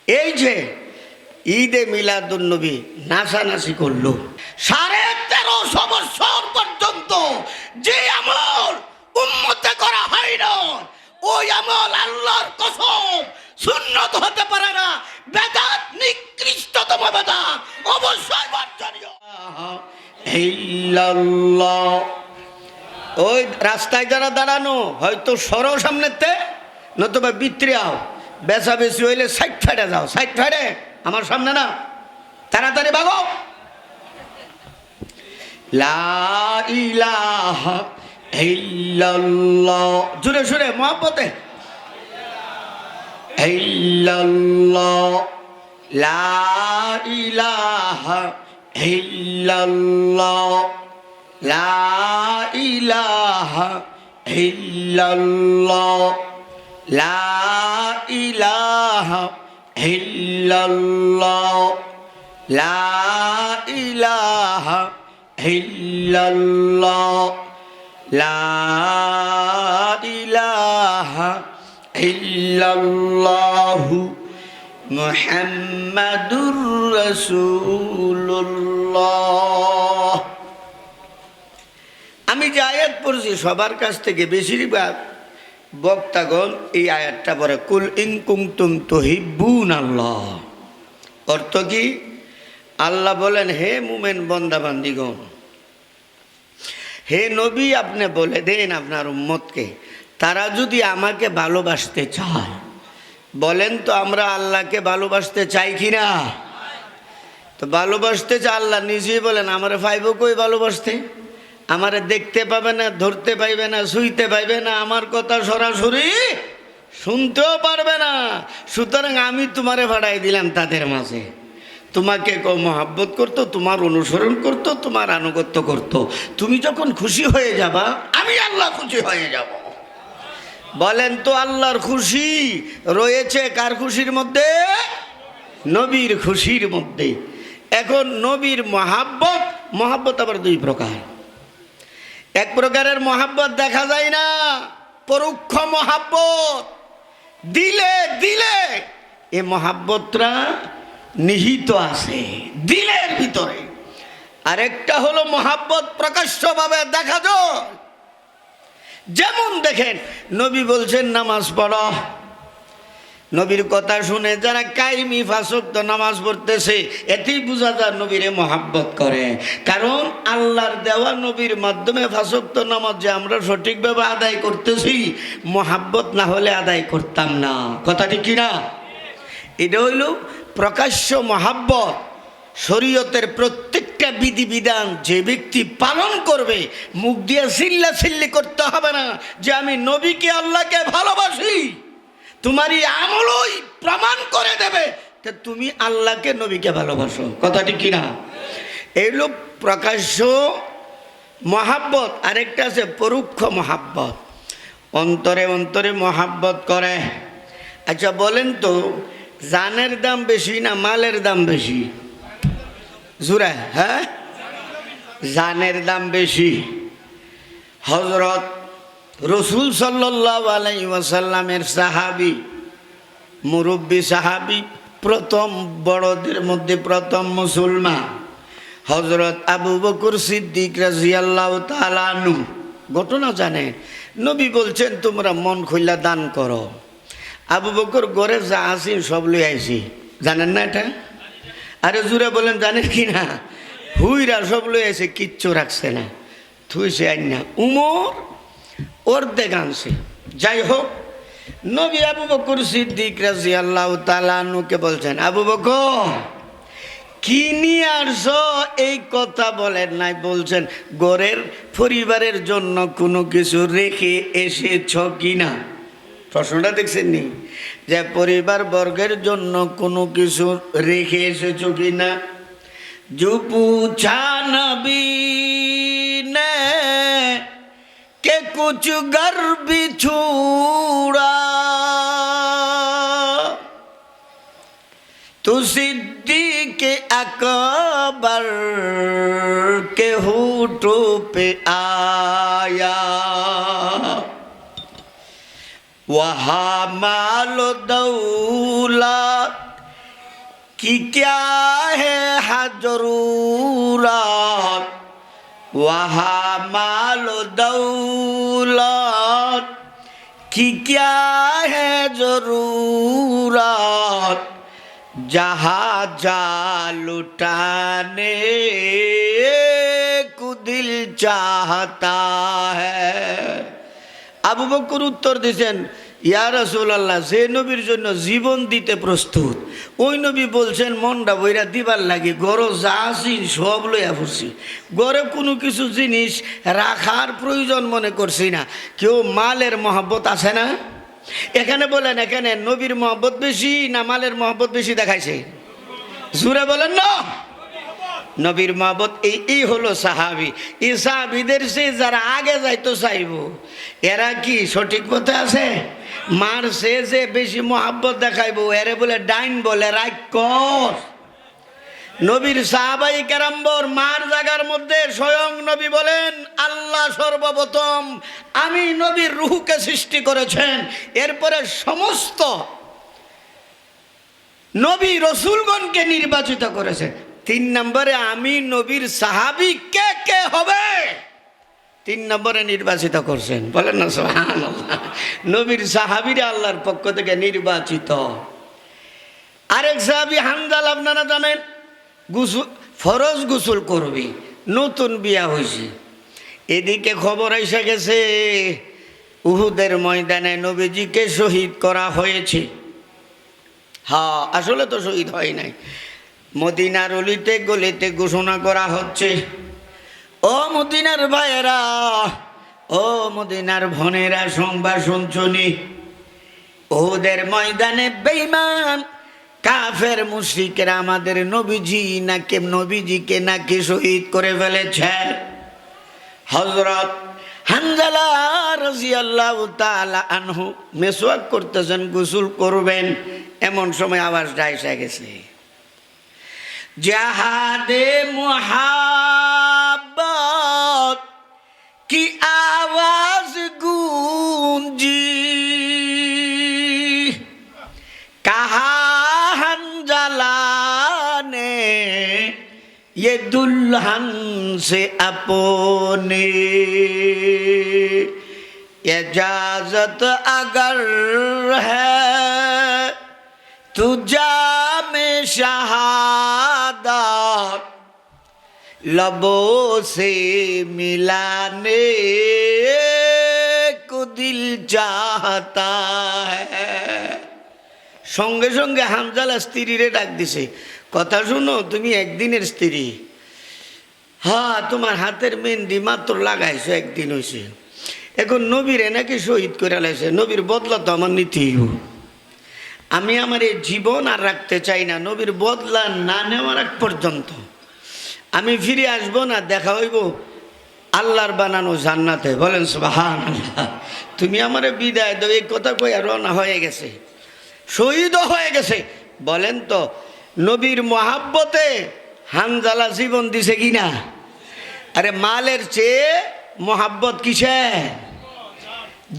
এই যে ঈদে মিলাদুন্নবী নাচানাচি করলো 1350 বছর পর্যন্ত যে আমল উম্মতে করা হয় না, ওই আমল আল্লাহর কসম সুন্নত হতে পারে না, বেদাত, নিকৃষ্টতম বেদাত, অবশ্যই বর্জনীয়। ইল্লাল্লাহ। ওই রাস্তায় যারা দাঁড়ানো হয়তো সরো সামনেতে, নতুবা বিত্রিয়াও বেচা বেশি হইলে সাইড ফেটে যাও, সাইড ফেটে আমার সামনে না, তাড়াতাড়ি ভাগো। লা ইলাহা ইল্লাল্লাহ, জোরে জোরে মহব্বতে। ইল্লাল্লাহ, লা ইলাহা ইল্লাল্লাহ, লা ইলাহা ইল্লাল্লাহ, লা ইলাহা ইল্লাল্লাহ, লা ইলাহা ইল্লাল্লাহ, লা ইলাহা ইল্লাল্লাহু মুহাম্মাদুর রাসূলুল্লাহ। আমি যে আয়াত পড়ছি সবার কাছ থেকে বেশিরভাগ বক্তাগণ এই আয়াতটা পড়ে, কুল ইন কুনতুম তুহিব্বুনাল্লাহ। অর্থ কি? আল্লাহ বলেন, হে মুমিন বান্দা বান্দিগণ, হে নবী আপনি বলে দেন আপনার উম্মতকে, তারা যদি আমাকে ভালোবাসতে চায়, বলেন তো আমরা আল্লাহকে ভালোবাসতে চাই কিনা? তো ভালোবাসতে চাই, আল্লাহ নিজেই বলেন আমারে পাইব কই ভালোবাসতে? আমারে দেখতে পাবে না, ধরতে পাইবে না, ছুঁইতে পাইবে না, আমার কথা সরাসরি শুনতেও পারবে না। সুতরাং আমি তোমারে ভাড়াই দিলাম তাদের মাঝে, তোমাকে মহাব্বত করতো, তোমার অনুসরণ করতো, তোমার আনুগত্য করতো। তুমি যখন খুশি হয়ে যাবা, আমি আল্লাহ খুশি হয়ে যাব। বলেন তো আল্লাহর খুশি রয়েছে কার খুশির মধ্যে? নবীর খুশির মধ্যে। এখন নবীর মহাব্বত, মহাব্বত আবার দুই প্রকার। এক প্রকারের মহাব্বত দেখা যায় না, পরোক্ষ মহাব্বত, দিলে দিলে এ মহাব্বতটা নিহিত আছে দিলের ভিতরে। আরেকটা হলো মহাব্বত প্রকাশ্যভাবে দেখা যায়। যেমন দেখেন নবী বলছেন নামাজ পড়ো, নবীর কথা শুনে যারা কায়েমি 5 ওয়াক্ত নামাজ পড়তেছে, এতেই বোঝা যায় নবীরে মহাব্বত করে। কারণ আল্লাহর দেওয়া নবীর মাধ্যমে 5 ওয়াক্ত নামাজ যে আমরা সঠিকভাবে আদায় করতেছি, মহাব্বত না হলে আদায় করতাম না। কথাটি কি না? এটা হইল প্রকাশ্য মহাব্বত। শরীয়তের প্রত্যেকটা বিধিবিধান যে ব্যক্তি পালন করবে, মুখ দিয়ে চিল্লা চিল্লি করতে হবে না যে আমি নবীকে আল্লাহকে ভালোবাসি, তোমারই আমলই প্রমাণ করে দেবে যে তুমি আল্লাহকে নবীকে ভালোবাসো। কথাটি কি না? এই লোক প্রকাশ্য মহাব্বত। আরেকটা আছে পরোক্ষ মহাব্বত, অন্তরে অন্তরে মহাব্বত করে। আচ্ছা বলেন তো, জানের দাম বেশি না মালের দাম বেশি? জুরা, হ্যাঁ, জানের দাম বেশি। হযরত রাসূল সাল্লাল্লাহু আলাইহি ওয়াসাল্লামের সাহাবী, মুরব্বী সাহাবী, প্রথম বড়দের মধ্যে প্রথম মুসলমান হযরত আবু বকর সিদ্দিক রাদিয়াল্লাহু তাআলা আনহু। ঘটনা জানেন, নবী বলছেন তোমরা মন খুইলা দান করো। আবু বকর ঘরে যা আছে সব লই আইছি, জানেন না এটা? আরে জুড়ে বলেন জানেন কি না? হুইরা সব লই আইছে, কিচ্ছু রাখছে না, থুইছে আইনা। উমর অর্ধেক আনছে। যাই হোক, নবী আবু বকর সিদ্দিক রাদিয়াল্লাহু তাআলা আনহুকে বলছেন, আবু বকর কি নিয়ে আসছো? এই কথা বলেন নাই, বলছেন ঘরের পরিবারের জন্য কোনো কিছু রেখে এসেছ কিনা। প্রশ্নটা দেখছেন নি? যে পরিবার বর্গের জন্য কোনো কিছু রেখে এসেছো কিনা। जो पूछा नबी ने के कुछ घर भी छूड़ा, तो सिद्दीक अकबर के होठों पे आया, वहाँ माल दौलत कि क्या है जरूरत वहाँ मालो दौलत कि क्या है जरूरत जहाँ जा लुटाने को दिल चाहता है। আবু বকর উত্তর দিয়েছেন, ইয়া রাসূলুল্লাহ, যে নবীর জন্য জীবন দিতে প্রস্তুত ওই নবী বলছেন মনটা বইরা দিবার লাগে গড় যা আছি সব লইয়া পড়ছি, গড়ে কোনো কিছু জিনিস রাখার প্রয়োজন মনে করছি না। কেউ মালের মহব্বত আছে না? এখানে বলেন, এখানে নবীর মহব্বত বেশি না মালের মহব্বত বেশি দেখাইছে? জুড়ে বলেন না। নবীর মহব্বত এই হলো সাহাবি। এই সাহাবিদের সে যারা আগে যাইতো চাইব, এরা কি সঠিক পথে আছে? মার সে যে বেশি মহব্বত দেখাইব এরে বলে ডাইন বলে রাক্ষস। নবীর সাহাবাই কেরামবর মার জায়গার মধ্যে স্বয়ং নবী বলেন, আল্লাহ সর্বপ্রথম আমি নবীর রূহকে সৃষ্টি করেছেন, এরপরে সমস্ত নবী রসুলগণকে নির্বাচিত করেছেন। 3 নম্বরে আমি নবীর সাহাবি কে কে হবে 3 নম্বরে নির্বাচিত করছেন। বলেন না সুবহানাল্লাহ। নবীর সাহাবীরা আল্লাহর পক্ষ থেকে নির্বাচিত। আরেক সাহাবী হানজালা, আপনারা জানেন, ফরজ গোসল করবি, নতুন বিয়া হয়েছে। এদিকে খবর এসে গেছে উহুদের ময়দানে নবীজিকে শহীদ করা হয়েছে। হ্যাঁ, আসলে তো শহীদ হয় নাই, মদিনার অলিতে গলিতে ঘোষণা করা হচ্ছে, ও মদিনার ভাইয়েরা, ও মদিনার বোনেরা, সংবাদ শুনছনি, ওদের ময়দানে বেঈমান কাফের মুশরিকরা আমাদের নবীজিকে নাকি শহীদ করে ফেলেছে। হযরত হানজালা রাদিয়াল্লাহু তাআলা আনহু মেসওয়াক করতেছেন, গোসল করবেন, এমন সময় আওয়াজটা এসে গেছে, জাহাদে মুহাব্বত কি আওয়াজ গूंजी, कहा हंजला ने ये दुल्हन से अपने इजाजत अगर है तुझा में शहादत लबों से मिलाने को दिल चाहता है। সঙ্গে সঙ্গে হানজালা স্ত্রীরে ডাক দিছে, কথা শুনো, তুমি একদিনের স্ত্রী, হ্যাঁ তোমার হাতের মেহেন্দি মাত্র লাগাইছো, একদিন হয়েছে, এখন নবীরে নাকি শহীদ করে লাইছে, নবীর বদলা তো আমার নিতেই হবে। আমি আমার এই জীবন আর রাখতে চাই না, নবীর বদলা না নেওয়ার আগ পর্যন্ত আমি ফিরে আসবো না, দেখা হইব আল্লাহর বানানো জান্নাতে। বলেন সুবহানাল্লাহ। তুমি আমারে বিদায় দাও, এই কথা কইয়া রওনা হয়ে গেছে, শহীদও হয়ে গেছে। বলেন তো নবীর মহাব্বতে হানজালা জীবন দিছে কিনা? আরে মালের চেয়ে মহাব্বত কিসে?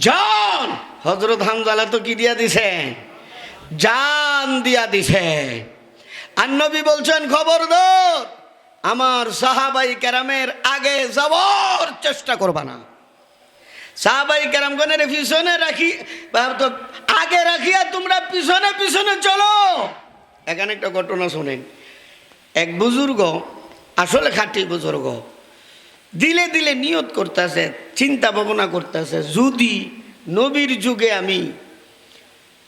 জান। হযরত হানজালা তো কি দিয়া দিছেন? জান দিয়া দিছে। আর নবী বলছেন, খবরদার আমার সাহাবাই কেরামের আগে যাওয়ার চেষ্টা করবা না। সাহাবাই কেরামগণের পিছনে রাখি, আগে রাখিয়া তোমরা পিছনে পিছনে চলো। এখানে একটা ঘটনা শোনেন। এক বুজুর্গ, আসলে খাঁটি বুজুর্গ, দিলে দিলে নিয়ত করতেছে, চিন্তা ভাবনা করতেছে, যদি নবীর যুগে আমি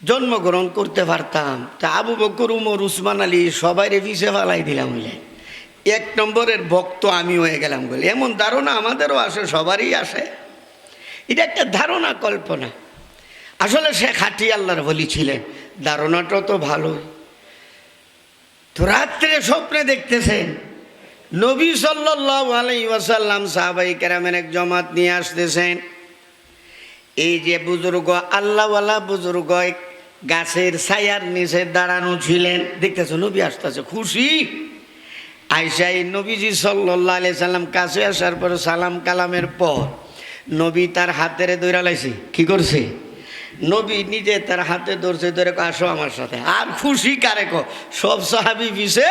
জন্মগ্রহণ করতে পারতাম তা আবু বকর, উমর, উসমান আলী সবাইরে পিছে ফালাই দিলাম বলে, 1 নম্বরের ভক্ত আমি হয়ে গেলাম বলে। এমন ধারণা আমাদেরও আসে, সবারই আসে। এটা একটা ধারণা, কল্পনা। আসলে সে খাঁটি আল্লাহর ওলি ছিলেন, ধারণাটা তো ভালোই। তো রাত্রে স্বপ্নে দেখতেছেন নবী সাল্লাল্লাহু আলাইহি ওয়াসাল্লাম সাহাবায়ে কেরামের এক জমাত নিয়ে আসতেছেন। এই যে বুজুর্গ, আল্লাহওয়ালা বুজুর্গ গাছের ছায়ার নিচে দাঁড়ানো ছিলেন, দেখতেছে নবী আসতেছে, খুশি। আয়েশা নবীজি সাল্লাল্লাহু আলাইহি সাল্লাম কাছে আসার পর সালাম কালামের পর নবী তার হাতের দৌড়া লাইছে, কি করছে? নবী নিজে তার হাতে ধরছে, ধরে আসো আমার সাথে। আর খুশি কারে কো, সব সাহাবি পিছে,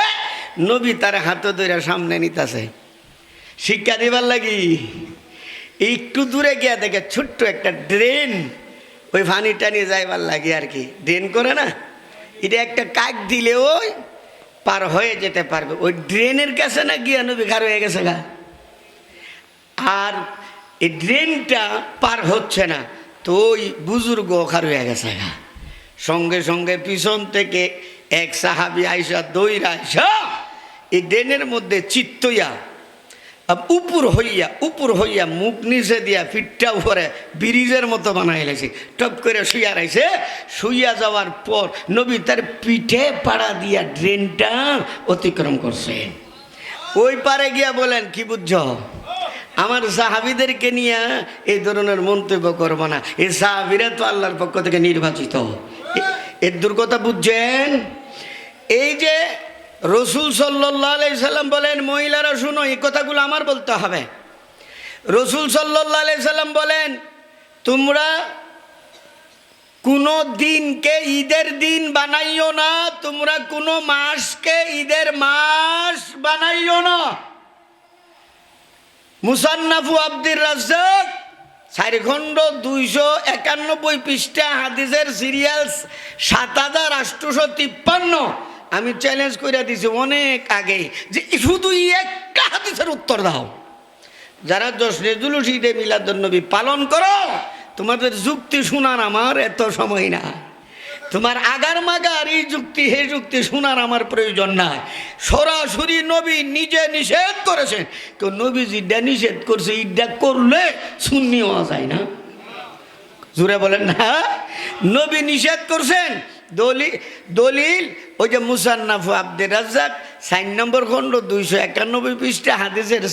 নবী তার হাতে ধরে সামনে নিতেছে শিক্ষা দিবার লাগি। একটু দূরে গিয়া দেখে ছোট্ট একটা ড্রেন, ওই পানি টানি যাইবার লাগে আর কি, ড্রেন করে না, এটা একটা কাক দিলে ওই পার হয়ে যেতে পারবে। ওই ড্রেনের কাছে না গিয়া নবী খার হয়ে গেছে গা। আর এই ড্রেনটা পার হচ্ছে না, তো ওই বুজুর্গ খার হয়ে গেছে গা। সঙ্গে সঙ্গে পিছন থেকে এক সাহাবি আইসা দইরা আইসা এই ড্রেনের মধ্যে চিত্তইয়া উপর হইয়া মুখ নিচে দিয়া ফিটটা উপরে ব্রিজের মতো বানাই লাইছে, টপ করে শুইয়া রাইছে। শুইয়া যাওয়ার পর নবী তার পিঠে পাড়া দিয়া ড্রেনটা অতিক্রম করছে। ওই পারে গিয়া বলেন, কি বুঝছ? আমার সাহাবিদেরকে নিয়ে এই ধরনের মন্তব্য করবো না, এই সাহাবিরা তো আল্লাহর পক্ষ থেকে নির্বাচিত। এর দুর্গতা বুঝছেন? এই যে রসুল সাল্লাল্লাহু আলাইহি সাল্লাম বলেন, মহিলারা শুনো, এই কথাগুলো আমার বলতে হবে। রসুল সাল্লাল্লাহু আলাইহি সাল্লাম বলেন, তোমরা কোনো দিনকে ঈদের দিন বানাইও না, তোমরা কোনো মাসকে ঈদের মাস বানাইও না। মুসান্নাফু আব্দুর রাজ্জাক 4 খণ্ড 291 পৃষ্ঠা, হাদিসের সিরিয়াল 7853। আমি চ্যালেঞ্জ করে দিছি অনেক আগে যে শুধু একটা হাদিসের উত্তর দাও। যারা জশ্নে জুলুস ঈদে মিলাদুন্নবী পালন করো, তোমাদের যুক্তি শোনার আমার এত সময় না। তোমার আগার মাগার এই যুক্তি হে যুক্তি শোনার আমার প্রয়োজন নাই। সরাসরি নবী নিজে নিষেধ করেছেন। কেউ নবী যেটা নিষেধ করছে ঈদটা করলে সুন্নি হওয়া যায় না। জুড়ে বলেন না, নবী নিষেধ করছেন। দলিল ওই যে মুসান্নাফু আব্দুর রাজ্জাক 4 নম্বর খণ্ড 291 পৃষ্ঠা, হাদিসের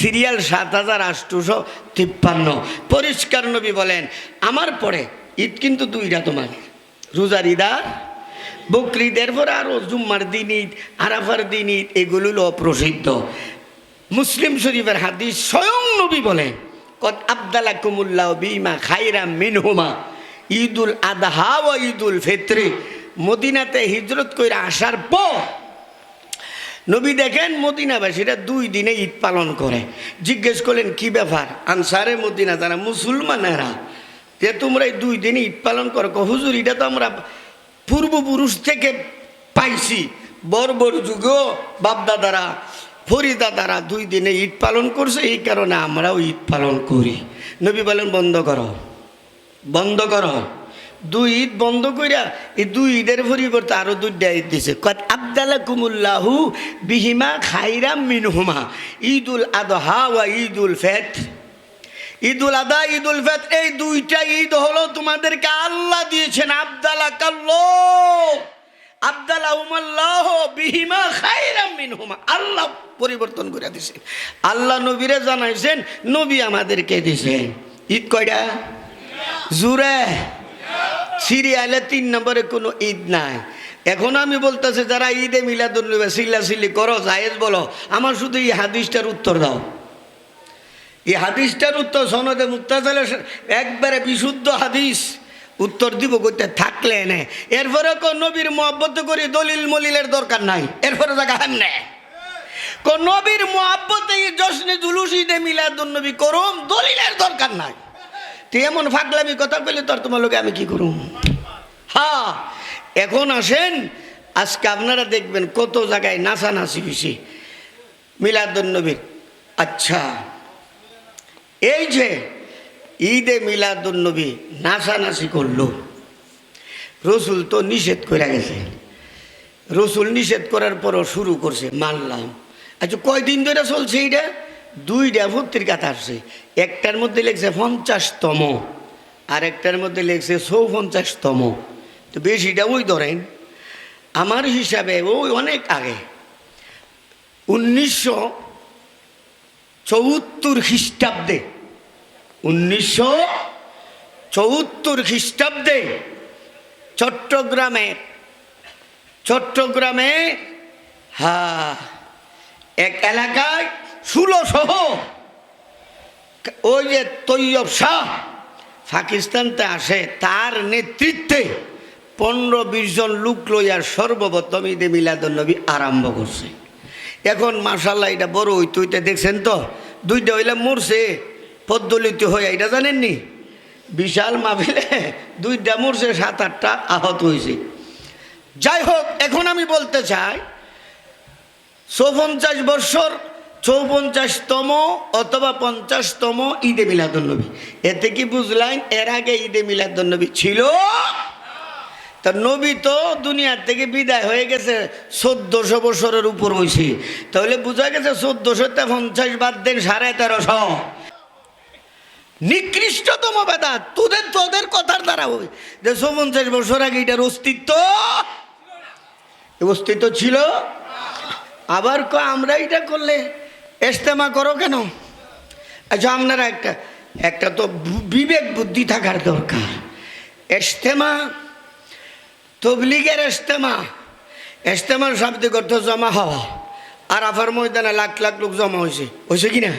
সিরিয়াল 7853। পরিষ্কার নবী বলেন, আমার পরে ঈদ কিন্তু 2টা, তোমার রোজার ঈদ আর বকরিদ, এরপর আরও জুম্মার দিন ঈদ, আরাফার দিন ঈদ, এগুলো প্রসিদ্ধ। মুসলিম শরীফের হাদিস, স্বয়ং নবী বলেন, কদ আবদালাকুমুল্লাহু বিমা খায়রাম মিনহুমা ঈদুল আদহা ও ঈদুল ফিত্রি। মদিনাতে হিজরত করে আসার পর নবী দেখেন মদিনাবাসীরা 2 দিনে ঈদ পালন করে। জিজ্ঞেস করলেন, কি ব্যাপার? আনসারে মদিনা যারা মুসলমানেরা, যে তোমরা এই 2 দিনে ঈদ পালন করো। হুজুর, এটা তো আমরা পূর্বপুরুষ থেকে পাইছি, বর্বর যুগ বাপদাদারা ফরিদাদারা 2 দিনে ঈদ পালন করছে, এই কারণে আমরাও ঈদ পালন করি। নবী বলেন, বন্ধ করো, বন্ধ করো। 2 ঈদ বন্ধ করিয়া এই 2 ঈদের পরিবর্তে আরো 2টা ঈদ দিছে। কত আবদালাকুমুল্লাহু বিহিমা খায়রাম মিনহুমা ঈদুল আদহা ওয়া ঈদুল ফিত্র। ঈদুল আদহা, ঈদুল ফিত্র, এই 2টা ঈদ হলো তোমাদেরকে আল্লাহ দিয়েছেন। আবদালাহুমাল্লাহু বিহিমা খায়রাম মিনহুমা, আল্লাহ পরিবর্তন করে দিয়েছেন। আল্লাহ নবীরে জানাইছেন, নবী আমাদেরকে দিয়েছেন। ঈদ কয়টা? জুরে সিরিয়ালে 3 নম্বরে কোনো ঈদ নাই। এখন আমি বলতেছি, যারা ঈদে মিলাদুন্নবী চিল্লাচিল্লি করো, জায়েজ বলো, আমার শুধু এই হাদিসটার উত্তর দাও। এই হাদিসটার উত্তর সনদে মুত্তাসাল, একবারে বিশুদ্ধ হাদিস। উত্তর দিব করতে থাকলে এনে, এরপরে নবীর মহব্বত করি, দলিল মলিলের দরকার নাই। এরপরে জায়গা হামনে নবীর মহব্বতে জশ্নে জুলুস ঈদে মিলাদুন্নবী করুম, দলিলের দরকার নাই। তুই এমন ফাগলামি কথা বলে তোর তোমার লোকে আমি কি করুম? হ্যাঁ, এখন আসেন, আজকে আপনারা দেখবেন কত জায়গায় নাচানাচি বেশি মিলাদুন্নবীর। আচ্ছা, এই যে ঈদে মিলাদুন্নবী নাচানাচি করলো, রসুল তো নিষেধ করে গেছে। রসুল নিষেধ করার পরও শুরু করছে, মানলাম। আচ্ছা, কয়দিন ধরে চলছে এইটা? 2টা পত্রিকাতে আসছে। একটার মধ্যে লেখছে 50তম, আর একটার মধ্যে লেখছে 54তম। তো বেশিটা ওই ধরেন, আমার হিসাবে ওই অনেক আগে 1974 খ্রিস্টাব্দে, 1974 খ্রিস্টাব্দে চট্টগ্রামে হ্যাঁ এক এলাকায় 16 সহ ওই যে তৈয়ব শাহ পাকিস্তানতে আসে, তার নেতৃত্বে 15-20 জন লোক লইয়া সর্বপ্রথম ঈদে মিলাদুন্নবী আরম্ভ করছে। এখন মাশাআল্লাহ এটা বড় হইতে হইতে দেখছেন তো, 2টা হইলে মরছে পদ্দলিত হয়ে, এটা জানেননি? বিশাল মাহফিলে 2টা মরছে, 7-8টা আহত হয়েছে। যাই হোক, এখন আমি বলতে চাই 54 বছর 54তম অথবা 50তম ঈদে মিলাদুন্নবী। এতে কি বুঝলেন এর আগে ঈদে মিলাদুন্নবী ছিল? তা নবী তো দুনিয়ার থেকে বিদায় হয়ে গেছে 1400 বছরের উপর হয়েছে। তাহলে বোঝা গেছে 1450 বাদ দেন 1350। নিকৃষ্টতম বেদাত তোদের কথার দ্বারা হবে যে 54 বছর আগে এটার অস্তিত্ব ছিল। আবার আমরা এটা করলে ইজতেমা করো কেন? আচ্ছা, আপনারা একটা তো বিবেক বুদ্ধি থাকার দরকার। ইজতেমা, তবলিগের ইজতেমার শাব্দিক অর্থ জমা হওয়া। আরাফার ময়দানে লাখ লাখ লোক জমা হয়েছে কি না?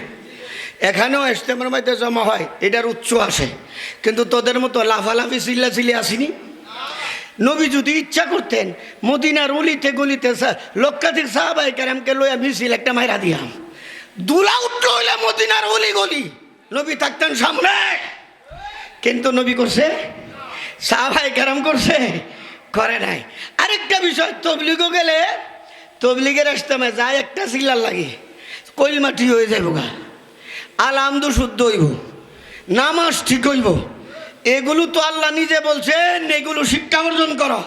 এখানেও ইজতেমার মধ্যে জমা হয়, এটার উচ্চ আসে। কিন্তু তোদের মতো লাফালাফি চিল্লাচিল্লি আসেনি। নবী যদি ইচ্ছা করতেন মদিনার অলিতে গলিতে লক্ষাধিক সাহাবায়ে কেরামকে লইয়া মিছিল একটা মাইরা দিয়াম, দুলা উঠলো হইলে মদিনার অলি গলি, নবী থাকতেন সামনে। কিন্তু নবী করছে? সাহাবায়ে কেরাম করছে? করে নাই। আরেকটা বিষয়, তবলিগও গেলে তবলিগের ইজতেমায় যায় একটা চিল্লার লাগে, কইল মাটি হয়ে যাইব গা, আলহামদু শুদ্ধ হইব, নামাজ ঠিক হইব। এগুলো তো আল্লাহ নিজে বলছেন এগুলো শিক্ষা অর্জন করো।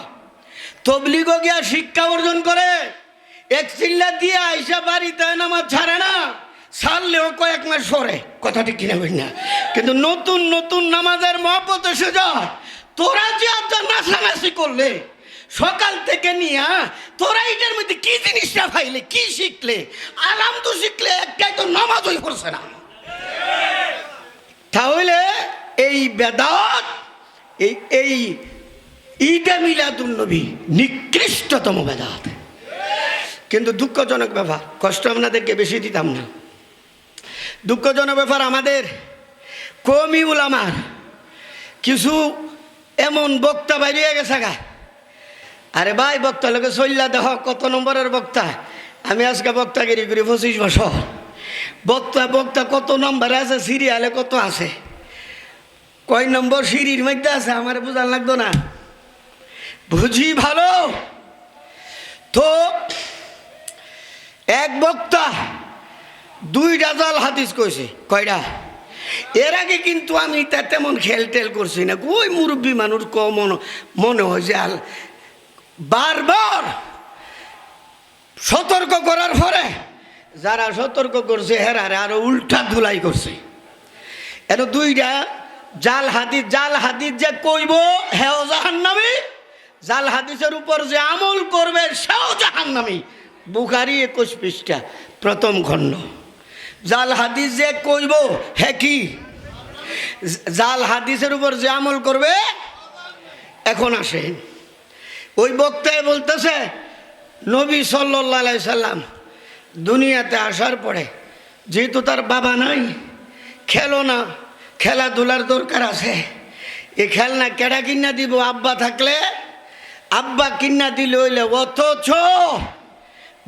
তবলিগও গিয়া শিক্ষা অর্জন করে, এক চিল্লা দিয়ে আইসা বাড়িতে নামাজ ছাড়ে না, ছাড়লেও কয়েক মাস সরে, কথা ঠিক কিনা বলি না? কিন্তু নতুন নতুন নামাজের মহব্বত এসে যায়। তোরা যে আপনার নাচানাচি করলে সকাল থেকে নিয়া, তোরা এটার মধ্যে কি জিনিসটা পাইলে, কি শিখলে? আলহামদু শিখলে, একটাই তো নামাজই করছে না। তাহলে এই বেদাত, এই ঈদে মিলাদুন্নবী নিকৃষ্টতম বেদাত। কিন্তু দুঃখজনক ব্যাপার, কষ্ট আপনাদেরকে বেশি দিতাম না। দুঃখজনক ব্যাপার, আমাদের কওমি উলামার কিছু এমন বক্তা বাইরে গেছে গা। আরে ভাই, বক্তা লোকে চল্লা দেখ কত নম্বরের বক্তা। আমি আজকে বক্তাগিরি করি 25 বছর। বক্তা কত নম্বরে আছে, সিরিয়ালে কত আছে, কয় নম্বর সিঁড়ির মধ্যে আছে আমার বোঝান লাগতো না, বুঝি ভালো। তো এক বক্তা 2টা জাল হাদিস কইছে। কয়টা? এর আগে কিন্তু আমি তা তেমন খেল টেল করছি না, কই মুরব্বী মানুষ মনে হয় যে বারবার সতর্ক করার পরে যারা সতর্ক করছে হেরারে আরো উল্টা ধুলাই করছে। এত 2টা জাল হাদিস যে কইব হেও জাহান্নামী, জাল হাদিসের উপর যে আমল করবে সেও জাহান্নামী। বুখারী 21 পৃষ্ঠা 1ম খণ্ড। জাল হাদিস যে কইব হে কি? জাল হাদিসের উপর যে আমল করবে। এখন আসেন, ওই বক্তায় বলতেছে নবী সাল্লাল্লাহু আলাইহি সাল্লাম দুনিয়াতে আসার পরে যেহেতু তার বাবা নাই, খেলো না, খেলাধুলার দরকার আছে, এ খেলনা কেডা কিনা দিব? আব্বা থাকলে আব্বা কিনা দিলে হইলে। অথচ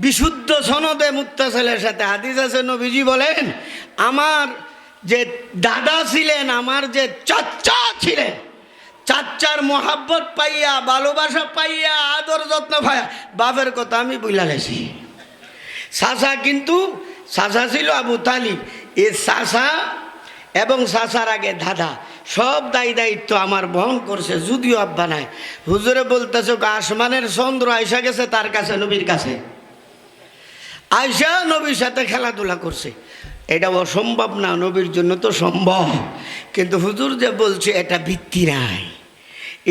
বিশুদ্ধ সনদে মুত্তাসিলের সাথে হাদিস আছে, নবীজি বলেন আমার যে দাদা ছিলেন, আমার যে চাচা ছিলেন, চাচার মোহাব্বত পাইয়া, ভালোবাসা পাইয়া, আদর যত্ন পাইয়া বাপের কথা আমি বুঝলা গেছি। চাচা কিন্তু চাচা ছিল আবু তালিব, এ চাচা এবং চাচার আগে দাদা সব দায়িত্ব আমার বহন করছে, যদিও আব্বা নাই। হুজুরে বলতেছে আসমানের চন্দ্র আইসা গেছে তার কাছে, নবীর কাছে আইসা নবীর সাথে খেলাধুলা করছে। এটা অসম্ভব না, নবীর জন্য তো সম্ভব। কিন্তু হুজুর যে বলছে এটা ভিত্তি নাই,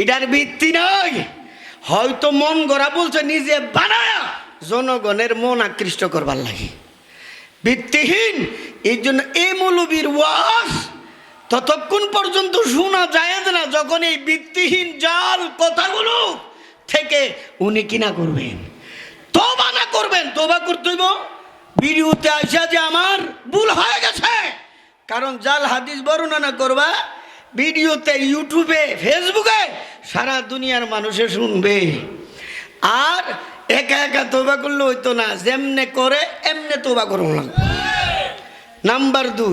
এটার ভিত্তি নাই। হয়তো মন গড়া বলছে, নিজে বানায়া জনগণের মন আকৃষ্ট করবার লাগে, ভিত্তিহীন। এই জন্য এই মৌলবীর ওয়াজ ততক্ষণ পর্যন্ত শোনা যায় না যখন এই ভিত্তিহীন জাল কথাগুলো থেকে উনি কিনা করবেন, তওবা না করবেন। তওবা করতে হইব, ভিডিওতে আইসা যে আমার ভুল হয়ে গেছে। কারণ জাল হাদিস বর্ণনা করবা, ভিডিওতে, ইউটিউবে, ফেসবুকে সারা দুনিয়ার মানুষে শুনবে। আর একা একা তওবা করলে হইতো না, যেমনে করে এমনে তওবা করুন লাগবে। নাম্বার 2,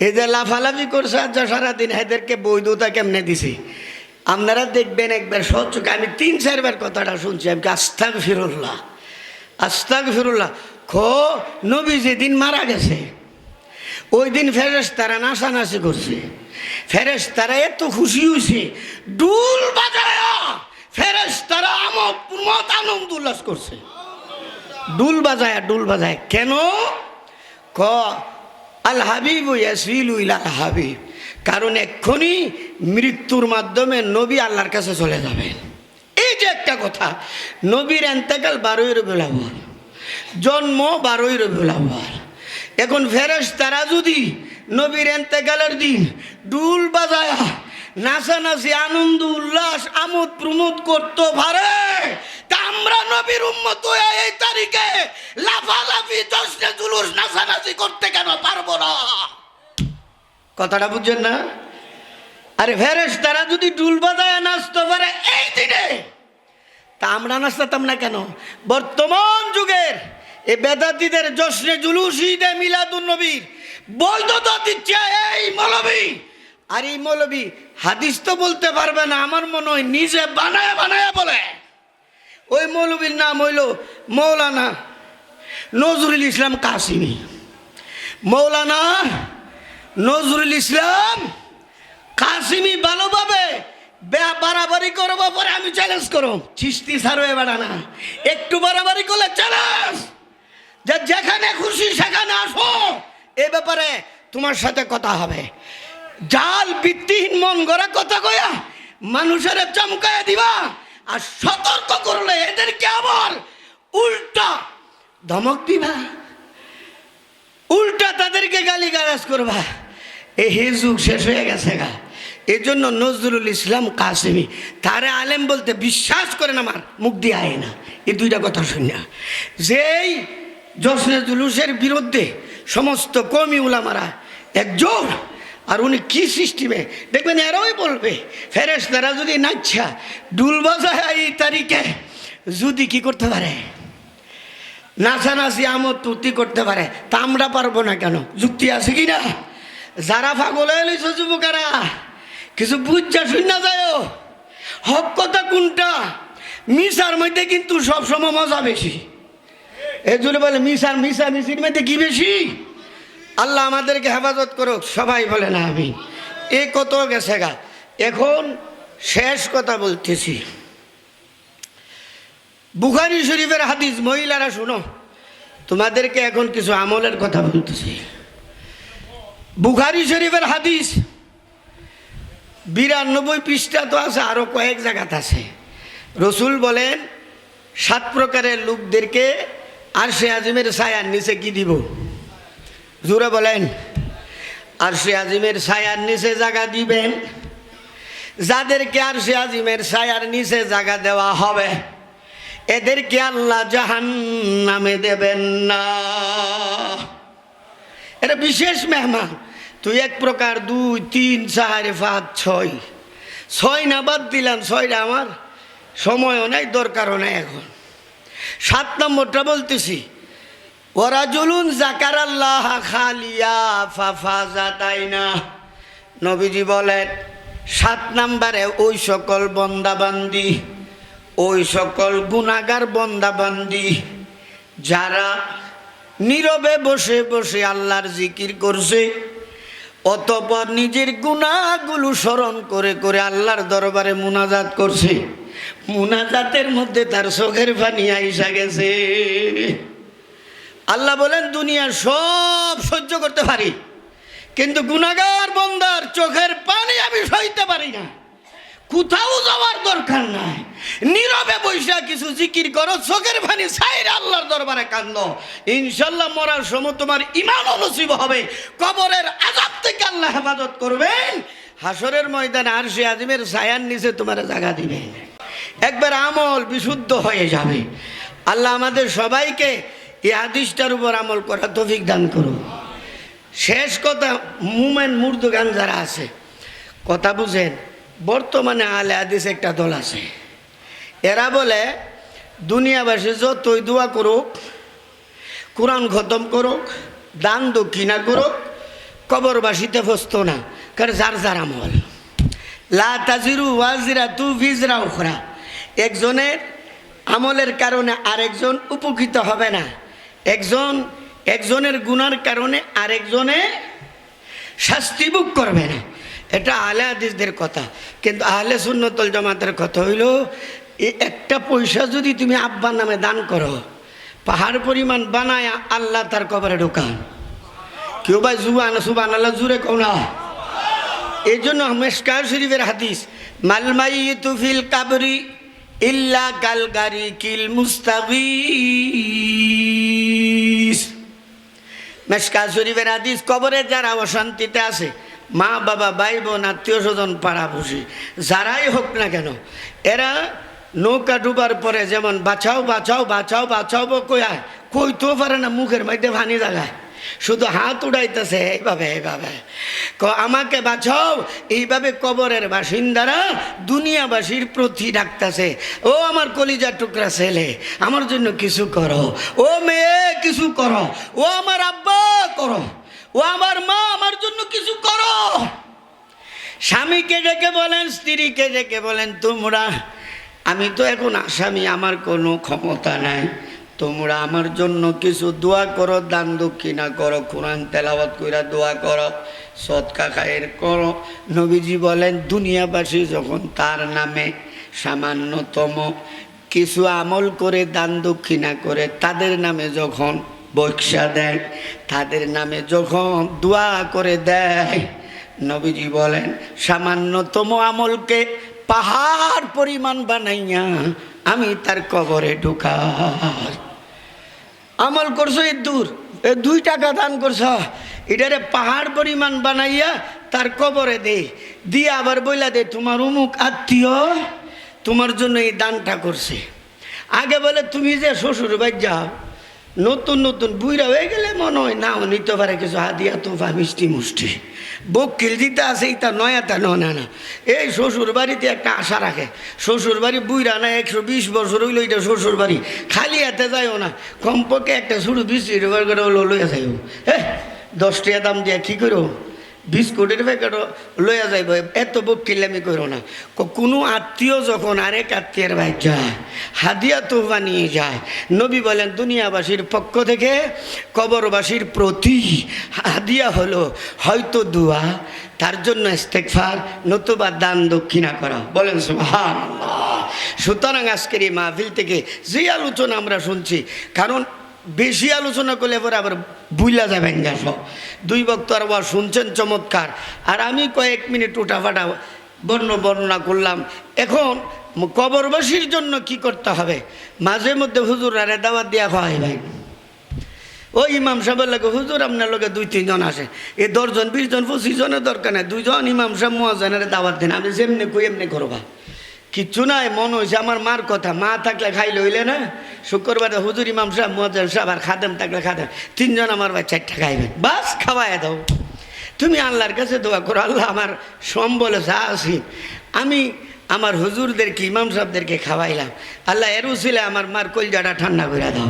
এদের লাফালাফি করছে আজ সারাদিন, এদেরকে বৈধতা কেমনে দিছে আপনারা দেখবেন একবার সচকে। আমি 3-4 বার কথাটা শুনছি। আমি আস্তাগফিরুল্লাহ, আস্তাগফিরুল্লাহ। নবী যেদিন মারা গেছে ওই দিন ফেরেশতারা নাচানাচি করছে। ফেরেশতারা এত খুশি হয়েছে, ডুল বাজায়া ফেরেশতারা আমোদ প্রমোদ আনন্দ উল্লাস করছে। ডুল বাজায় কেন? আল হাবিব ইয়াসিলু ইলাল হাবিব, কারণ এক্ষুনি মৃত্যুর মাধ্যমে নবী আল্লাহর কাছে চলে যাবেন। এই যে একটা কথা, নবীর এন্তেকাল 12ই রবিউল আউয়াল, জন্ম 12ই রবিউল আউয়াল। এখন ফেরেশতারা যদি নবীর এন্তেকালের দিন ডুল বাজায়া নাচানাচি আনন্দ উল্লাস আমোদ প্রমোদ করতে পারে, তা আমরা নবীর উম্মত হয়ে এই তারিখে লাফালাফি জশ্নে জুলুস নাচানাচি করতে কেন পারবো না? কথাটা বুঝছেন না? আরে ফেরেশতারা যদি ডুল বাজায়া নাচতে পারে এই দিনে, তা আমরা নাচতাম না কেন? বর্তমান যুগের এই বেদাতীদের জশ্নে জুলুস ঈদে মিলাদুন নবীর বৈধতা দিচ্ছে এই মৌলবী। আর এই মৌলবী হাদিস তো বলতে পারবে না, আমার মনে হয় নিজে বানায় বানায় বলে। ওই মৌলবীর নাম হইল মৌলানা নজরুল ইসলাম কাসিমি। মৌলানা নজরুল ইসলাম কাসিমি ভালোভাবে বাড়াবাড়ি করবো, পরে আমি চ্যালেঞ্জ করো, চিস্তি সারো এবার না, একটু বাড়াবাড়ি করলে চ্যালেঞ্জ, যে যেখানে খুশি সেখানে আসো, এ ব্যাপারে তোমার সাথে কথা হবে। জাল ভিত্তিহীন মন গড়া কথা কয়া মানুষের চমকায় দিবা, আর সতর্ক করলে এদেরকে আবার উল্টা ধমক দিবা, উল্টা তাদেরকে গালিগালাজ করবা। এই যুগ শেষ হয়ে গেছে গা। এই জন্য নজরুল ইসলাম কাসিমি, তারে আলেম বলতে বিশ্বাস করেন, আমার মুখ দিয়ে আয় না এই 2টা কথা শুনিয়া। যেই জশ্নে জুলুসের বিরুদ্ধে সমস্ত কওমি উলামারা একজোট, আর উনি কি সিস্টেমে দেখবেন, এরাই বলবে ফেরেশতারা যদি নাচা ডুল বাজায় এই তারিখে যদি কি করতে পারে, নাচানাচি আমোদ তুতি করতে পারে, তা আমরা পারবো না কেন? যুক্তি আছে কি না? যারা পাগল হয়ে লইছে যুবকেরা, কিছু বুঝা শুন না যায়, হক কথা কোনটা? মিশার মধ্যে কিন্তু সবসময় মজা বেশি। এই জন্য বলে মিশির মধ্যে কি বেশি? আল্লাহ আমাদেরকে হেফাজত করুক, সবাই বলে না আমি। এই কত গেছে গা। এখন শেষ কথা বলতেছি, বুখারী শরীফের হাদিস। মহিলারা শুনো, তোমাদেরকে এখন কিছু আমলের কথা বলতেছি। বুখারী শরীফের হাদিস 92 পৃষ্ঠা তো আছে, আরো কয়েক জায়গাতে আছে। রসুল বলেন 7 প্রকারের লোকদেরকে আরশে আজিমের ছায়ার নিচে কি দিব? জোরে বলেন। আরশে আজিমের ছায়ার নিচে জায়গা দিবেন। যাদেরকে আরশে আজিমের ছায়ার নিচে জায়গা দেওয়া হবে, এদেরকে আল্লাহ জাহান্নামে দেবেন না। এটা বিশেষ মেহমান। তুই 1 প্রকার 2 3 4 5 6 না বাদ দিলাম, 6টা আমার সময়ও নাই, দরকারও নাই। এখন 7 নম্বরটা বলতেছি, ওয়ারাজুলুন যাকারাল্লাহ খালিয়া ফাফাজাতাইনা। নবীজি বলেন 7 নম্বরে ওই সকল বন্দাবান্দি, ওই সকল গুনাহগার বন্দাবান্দি যারা নীরবে বসে বসে আল্লাহর জিকির করছে, অতঃপর নিজের গুনাহগুলো স্মরণ করে করে আল্লাহর দরবারে মুনাজাত করছে। মুনাজাতের মধ্যে তার চোখের পানি আইসা গেছে। আল্লাহ বলেন দুনিয়ার সব সহ্য করতে পারি, কিন্তু গুনাহগার বান্দার চোখের পানি আমি সইতে পারি না। কোথাও যাওয়ার দরকার নাই, নীরবে বৈশা কিছু জিকির করো, চোখের পানি ছাইরে আল্লাহর দরবারে কান্দো, ইনশাল্লাহ মরার সময় তোমার ঈমান নসিব হবে। কবরের আযাব থেকে আল্লাহ হেফাজত করবেন। হাসরের ময়দানে আরশে আজিমের ছায়ার নিচে তোমার জায়গা দিবেন। একবার আমল বিশুদ্ধ হয়ে যাবে। আল্লাহ আমাদের সবাইকে এই হাদিসটার উপর আমল করা তৌফিক দান করুন। শেষ কথা, মুমেন মুর্দগান যারা আছে, কথা বুঝেন? বর্তমানে আলে হাদিস একটা দল আছে, এরা বলে দুনিয়াবাসী যতই দোয়া করুক, কোরআন খতম করুক, দান দক্ষিণা করুক, কবরবাসীতে ফসত না, কারণ যার যার আমল। লা তাজিরু ওয়াজিরাতু ভিজরা উখরা, একজনের আমলের কারণে আরেকজন উপকৃত হবে না, একজনের গুনার কারণে আরেকজনে শাস্তি ভোগ করবে না। এটা আহলে হাদিসদের কথা। কিন্তু আহলে সুন্নাত ওয়াল জামাতের কথা হইল, এই একটা পয়সা যদি তুমি আব্বার নামে দান করো, পাহাড় পরিমাণ বানায় আল্লাহ তার কবরে ঢোকান। কেউ ভাই সুবহানাল্লাহ জুড়ে কও না। এই জন্য মিশকাত শরীফের হাদিস, মাল মাইয়িতু ফিল কাবরি ইল্লা কাল গারিকিল মুস্তাগীস। মিশকাত শরীফের হাদিস, কবরে যারা অশান্তিতে আছে, মা বাবা ভাই বোন আত্মীয় স্বজন পাড়াপড়শি যারাই হোক না কেন, এরা নৌকা ডুবার পরে যেমন বাঁচাও বাঁচাও বাঁচাও বাঁচাও কইয়া কইতেও পারে না, মুখের মধ্যে ভানি জায়গায় শুধু হাত উড়াইতেছে এইভাবে এইভাবে, আমাকে বাঁচাও। এইভাবে কবরের বাসিন্দারা দুনিয়াবাসীর প্রতি ডাকতেছে, ও আমার কলিজার টুকরা ছেলে আমার জন্য কিছু করো, ও মেয়ে কিছু করো, ও আমার আব্বা করো, ও আমার মা আমার জন্য কিছু করো। স্বামীকে ডেকে বলেন, স্ত্রীকে ডেকে বলেন, তোমরা, আমি তো এখন আসামি, আমার কোনো ক্ষমতা নাই, তোমরা আমার জন্য কিছু দোয়া করো, দান দক্ষিণা করো, কোরআন তেলাওয়াত কইরা দোয়া করো, সদকা খায়ের করো। নবীজি বলেন, দুনিয়াবাসী যখন তার নামে সামান্যতম কিছু আমল করে দান দক্ষিণা করে, তাদের নামে যখন বক্সা দেয়, তাদের নামে যখন দোয়া করে দেয়, নবীজি বলেন সামান্যতম আমলকে পাহাড় পরিমাণ বানাইয়া আমি তার কবরে ঢুকাই। আমল করছো এ দূর, 2 টাকা দান করছ, এটারে পাহাড় পরিমাণ বানাইয়া তার কবরে দিয়ে আবার বইলা দে, তোমার অমুক আত্মীয় তোমার জন্য এই দানটা করছে। আগে বলে তুমি যে শ্বশুর বাড়ি যাও, নতুন নতুন বুইরা হয়ে গেলে মনে হয় নাও নিতে পারে কিছু হাদিয়া তোফা মিষ্টি মুষ্টি, বকিল দিতে আছে, এটা নয়াটা না না। এই শ্বশুর বাড়িতে একটা আশা রাখে, শ্বশুর বাড়ি বুইরা না 120 বছর হইলো, এটা শ্বশুর বাড়ি, খালি হাতে যাইও না, কমপক্ষে একটা শুরু 20 টাকা করে হলো লইয়া যাইব। 10 টাকা দাম দিয়া কী করো, বিস্কুটের প্যাকেটও লইয়া যাইব, এত বকিলামি করো না। কোনো আত্মীয় যখন আরেক আত্মীয়ের ভাই যায়, হাদিয়া তোফা নিয়ে যায়, নবী বলেন দুনিয়াবাসীর পক্ষ থেকে কবরবাসীর প্রতি হাদিয়া হলো হয়তো দোয়া, তার জন্য ইস্তেগফার, নতুবা দান দক্ষিণা করা। বলেন সুবহানাল্লাহ। সুতরাং আজকের এই মাহফিল থেকে যে আলোচনা আমরা শুনছি, কারণ বেশি আলোচনা করলে পরে আবার বুইলা যাবেন গা সব। 2 বক্তা আবার শুনছেন চমৎকার, আর আমি কয়েক মিনিট উঠাফাটা বর্ণনা করলাম। এখন কবরবাসীর জন্য কি করতে হবে, মাঝে মধ্যে হুজুরারে দাওয়াত দিয়া খাওয়াই ভাই। ওই ইমাম সাহেবের লাগে, হুজুর আপনার লোকে 2-3 জন আসে, এই 10 জন 20 জন 25 জনের দরকার নেই, 2 জন ইমাম সাহেব মুয়াজ্জিনের দাওয়াত দেন, আমি যেমনি কই এমনি করবা। কিচ্ছু নাই, মনে হয়েছে আমার মার কথা, মা থাকলে খাইলে হইলে না, শুক্রবারে হুজুর ইমাম সাহেব মুয়াজ্জিন সাহেব আর খাদেম থাকলে খাদেম, 3 জন আমার ভাই 4টা খাইবেন, বাস খাওয়াই দাও। তুমি আল্লাহর কাছে দোয়া করো, আল্লাহ আমার সম্বলে যা আছি আমি আমার হুজুরদেরকে ইমাম সাহেবদেরকে খাওয়াইলাম, আল্লাহ এর উসিলে আমার মার কলজাটা ঠান্ডা করে দাও,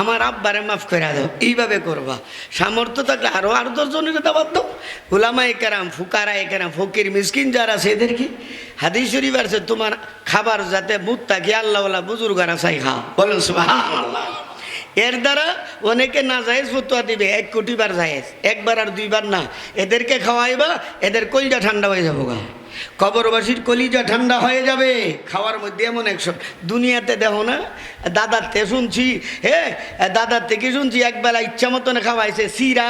আমার আব্বারে মাফ করে দাও। এইভাবে করবা। সামর্থ্য থাকলে আরও 10 জনের দাওয়াত দাও। উলামায়ে কেরাম, ফুকারায়ে কেরাম, ফকির মিসকিন যারা আছে এদেরকে, হাদিস শরীফ আছে তোমার খাবার যাতে মুত্তাকি আল্লাহওয়ালা বুজুর্গারা চাই খাও। বলেন সুবহানাল্লাহ। এর দ্বারা অনেকে না জায়েজ ফতোয়া দিবে, 1 কোটি বার জায়েজ, 1 বার আর 2 বার না। এদেরকে খাওয়াইবা, এদের কলিজা ঠান্ডা হয়ে যাবো গা, কবরবাসীর কলিজা ঠান্ডা হয়ে যাবে খাওয়ার মধ্যে। এমন 100 দুনিয়াতে দেখো না, দাদার থেকে শুনছি, দাদার থেকে শুনছি একবেলা ইচ্ছা মতন খাওয়াইছে সিরা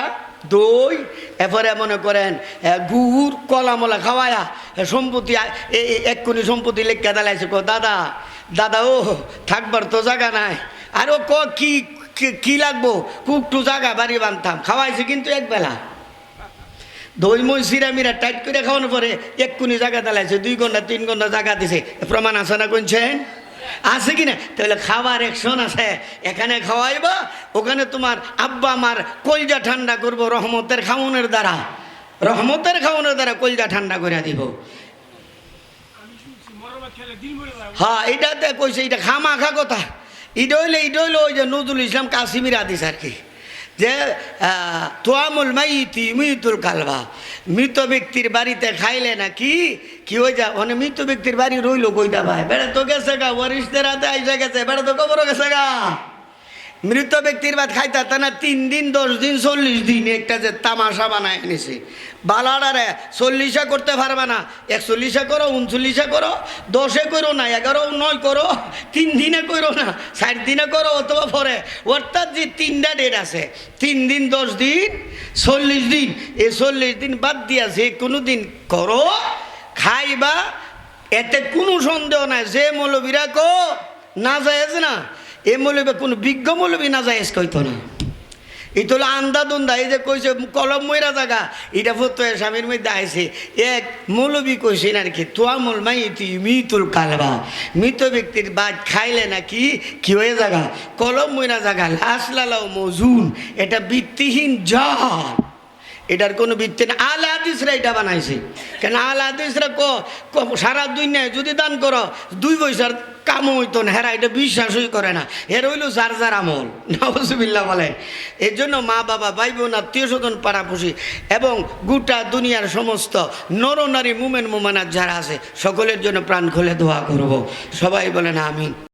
দই, এরপরে মনে করেন গুড় কলামলা খাওয়ায়া সম্পত্তি 1 কোটি সম্পত্তি লেখা দালাইছে। দাদা দাদা ও থাকবার তো জায়গা নাই, আর ও কি লাগবো, কুকটু জায়গা বাড়ি বানতাম, খাওয়াইছে কিন্তু একবেলা। দই মই সিরা মিরা টাইট করে খাওয়ানোর পরে 1 কোটি জায়গা দালাইছে, 2 ঘন্টা 3 ঘন্টা জায়গা দিছে। প্রমাণ আছে না কোনছেন? আছে কি না? তাহলে খাবার অ্যাকশন আছে, এখানে খাওয়াইবা, ওখানে তোমার আব্বা আমার কলজা ঠান্ডা করবো রহমতের খাওয়ানোর দ্বারা। রহমতের খাওয়ানোর দ্বারা কলজা ঠান্ডা করে দিব। হ্যাঁ, এইটাতে কইছে, এটা খামাখা কথা। এটা হইলে ওই যে নজরুল ইসলাম কাসিমির আদিস আর কি, যে তোয়ামুল মাইতি মিতুল কালবা, মৃত ব্যক্তির বাড়িতে খাইলে নাকি কি হয়ে যা, মানে মৃত ব্যক্তির বাড়ি রইল কইটা ভাই, বেড়া তো গেছে গা, ওয়ারিশদের হাতে আইসা গেছে, বেড়া তো কবরও গেছে গা। মৃত ব্যক্তির বাদ খাইতা তা না 3 দিন 10 দিন 40 দিন একটা যে তামাশা বানায় এনেছে। বালাডারে 40 করতে পারবে না, 41 করো, 39 করো, 10 করো না, 11 9 করো, 3 দিনে করো না, 4 দিনে করো অথবা পরে। অর্থাৎ যে 3টা ডেট আছে, 3 দিন 10 দিন 40 দিন, এই 40 দিন বাদ দিয়া যে কোনো দিন করো খাইবা, এতে কোনো সন্দেহ নাই। যে মৌলবীরা কো না যায় না, এ মৌলবী কোনো বিজ্ঞ মৌলবী না যায় কইতো না। এই তো হলো আন্দা দুন্দা, এই যে কইছে কলম ময়রা জায়গা, এটা ফতো স্বামীর মধ্যে আইছে। এক মৌলবী কইছেন আর কি, তোয়ামুল মাইতি মিতুল কালবা, মৃত ব্যক্তির বাদ খাইলে নাকি কি হয়ে জায়গা, কলম ময়রা জায়গা, লাশ লালাও মজুন, এটা ভিত্তিহীন জাল, এটার কোনো ভিত্তি না। আল হাদিসরা এটা বানাইছে, কেন আল হাদিসরা সারা দুনিয়ায় যদি দান করো 2 পয়সার কাম হইতো না, হেরা এটা বিশ্বাসই করে না, এর হইল যার যার আমল, নাউজুবিল্লাহ বলে। এর জন্য মা বাবা ভাই বোন আত্মীয় স্বজন পাড়াপড়শি এবং গোটা দুনিয়ার সমস্ত নরনারী মুমেন মুমেনাত যারা আছে সকলের জন্য প্রাণ খুলে দোয়া করব। সবাই বলেন আমিন।